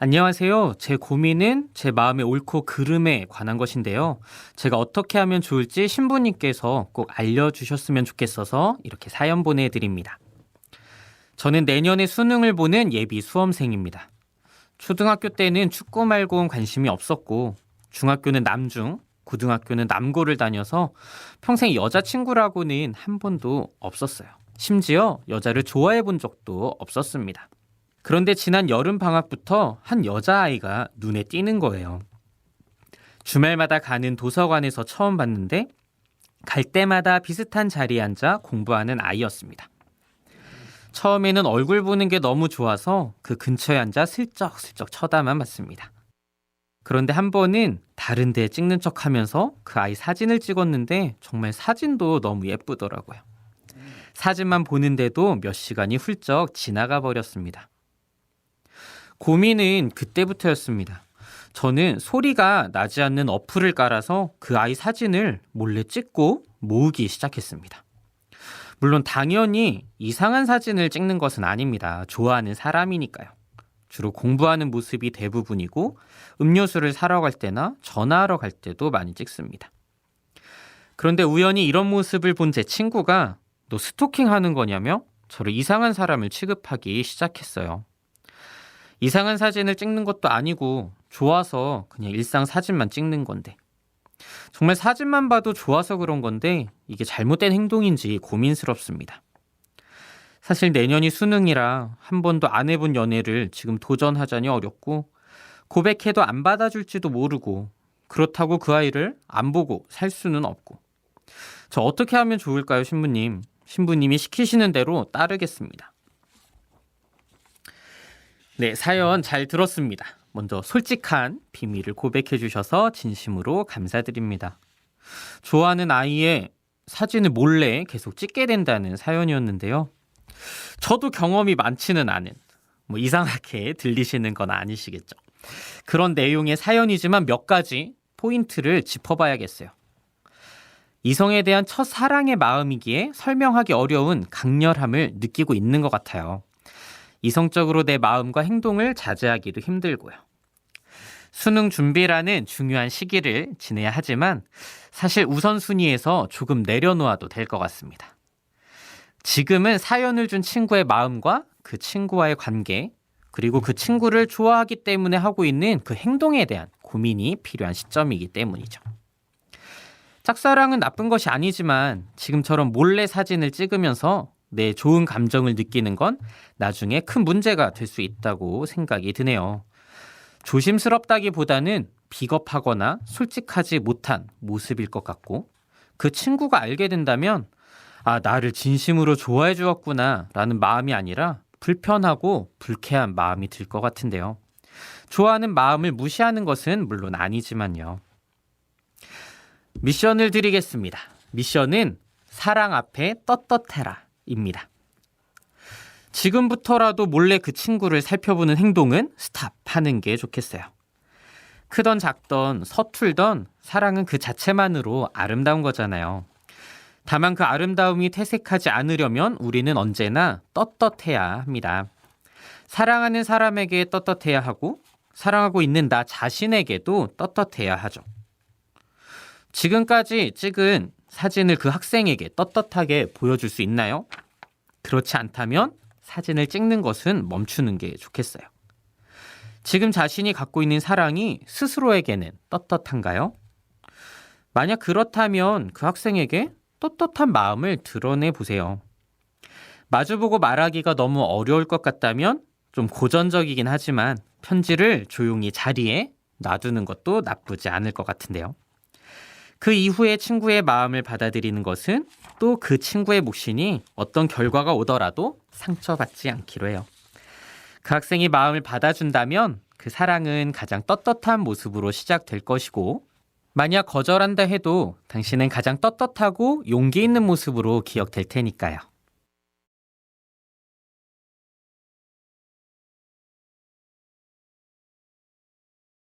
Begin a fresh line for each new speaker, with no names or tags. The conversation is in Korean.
안녕하세요. 제 고민은 제 마음의 옳고 그름에 관한 것인데요. 제가 어떻게 하면 좋을지 신부님께서 꼭 알려주셨으면 좋겠어서 이렇게 사연 보내드립니다. 저는 내년에 수능을 보는 예비 수험생입니다. 초등학교 때는 축구 말고는 관심이 없었고, 중학교는 남중, 고등학교는 남고를 다녀서 평생 여자친구라고는 한 번도 없었어요. 심지어 여자를 좋아해 본 적도 없었습니다. 그런데 지난 여름 방학부터 한 여자아이가 눈에 띄는 거예요. 주말마다 가는 도서관에서 처음 봤는데 갈 때마다 비슷한 자리에 앉아 공부하는 아이였습니다. 처음에는 얼굴 보는 게 너무 좋아서 그 근처에 앉아 슬쩍슬쩍 쳐다만 봤습니다. 그런데 한 번은 다른 데 찍는 척 하면서 그 아이 사진을 찍었는데 정말 사진도 너무 예쁘더라고요. 사진만 보는데도 몇 시간이 훌쩍 지나가 버렸습니다. 고민은 그때부터였습니다. 저는 소리가 나지 않는 어플을 깔아서 그 아이 사진을 몰래 찍고 모으기 시작했습니다. 물론 당연히 이상한 사진을 찍는 것은 아닙니다. 좋아하는 사람이니까요. 주로 공부하는 모습이 대부분이고 음료수를 사러 갈 때나 전화하러 갈 때도 많이 찍습니다. 그런데 우연히 이런 모습을 본 제 친구가 너 스토킹하는 거냐며 저를 이상한 사람을 취급하기 시작했어요. 이상한 사진을 찍는 것도 아니고 좋아서 그냥 일상 사진만 찍는 건데, 정말 사진만 봐도 좋아서 그런 건데 이게 잘못된 행동인지 고민스럽습니다. 사실 내년이 수능이라 한 번도 안 해본 연애를 지금 도전하자니 어렵고, 고백해도 안 받아줄지도 모르고, 그렇다고 그 아이를 안 보고 살 수는 없고, 저 어떻게 하면 좋을까요, 신부님? 신부님이 시키시는 대로 따르겠습니다. 네, 사연 잘 들었습니다. 먼저 솔직한 비밀을 고백해 주셔서 진심으로 감사드립니다. 좋아하는 아이의 사진을 몰래 계속 찍게 된다는 사연이었는데요. 저도 경험이 많지는 않은, 이상하게 들리시는 건 아니시겠죠. 그런 내용의 사연이지만 몇 가지 포인트를 짚어봐야겠어요. 이성에 대한 첫사랑의 마음이기에 설명하기 어려운 강렬함을 느끼고 있는 것 같아요. 이성적으로 내 마음과 행동을 자제하기도 힘들고요. 수능 준비라는 중요한 시기를 지내야 하지만 사실 우선순위에서 조금 내려놓아도 될 것 같습니다. 지금은 사연을 준 친구의 마음과 그 친구와의 관계, 그리고 그 친구를 좋아하기 때문에 하고 있는 그 행동에 대한 고민이 필요한 시점이기 때문이죠. 짝사랑은 나쁜 것이 아니지만 지금처럼 몰래 사진을 찍으면서 내 좋은 감정을 느끼는 건 나중에 큰 문제가 될 수 있다고 생각이 드네요. 조심스럽다기보다는 비겁하거나 솔직하지 못한 모습일 것 같고, 그 친구가 알게 된다면 나를 진심으로 좋아해 주었구나 라는 마음이 아니라 불편하고 불쾌한 마음이 들 것 같은데요. 좋아하는 마음을 무시하는 것은 물론 아니지만요. 미션을 드리겠습니다. 미션은 사랑 앞에 떳떳해라 입니다. 지금부터라도 몰래 그 친구를 살펴보는 행동은 스탑하는 게 좋겠어요. 크던 작던 서툴던 사랑은 그 자체만으로 아름다운 거잖아요. 다만 그 아름다움이 퇴색하지 않으려면 우리는 언제나 떳떳해야 합니다. 사랑하는 사람에게 떳떳해야 하고, 사랑하고 있는 나 자신에게도 떳떳해야 하죠. 지금까지 찍은 사진을 그 학생에게 떳떳하게 보여줄 수 있나요? 그렇지 않다면 사진을 찍는 것은 멈추는 게 좋겠어요. 지금 자신이 갖고 있는 사랑이 스스로에게는 떳떳한가요? 만약 그렇다면 그 학생에게 떳떳한 마음을 드러내 보세요. 마주보고 말하기가 너무 어려울 것 같다면 좀 고전적이긴 하지만 편지를 조용히 자리에 놔두는 것도 나쁘지 않을 것 같은데요. 그 이후에 친구의 마음을 받아들이는 것은 또 그 친구의 몫이니 어떤 결과가 오더라도 상처받지 않기로 해요. 그 학생이 마음을 받아준다면 그 사랑은 가장 떳떳한 모습으로 시작될 것이고, 만약 거절한다 해도 당신은 가장 떳떳하고 용기 있는 모습으로 기억될 테니까요.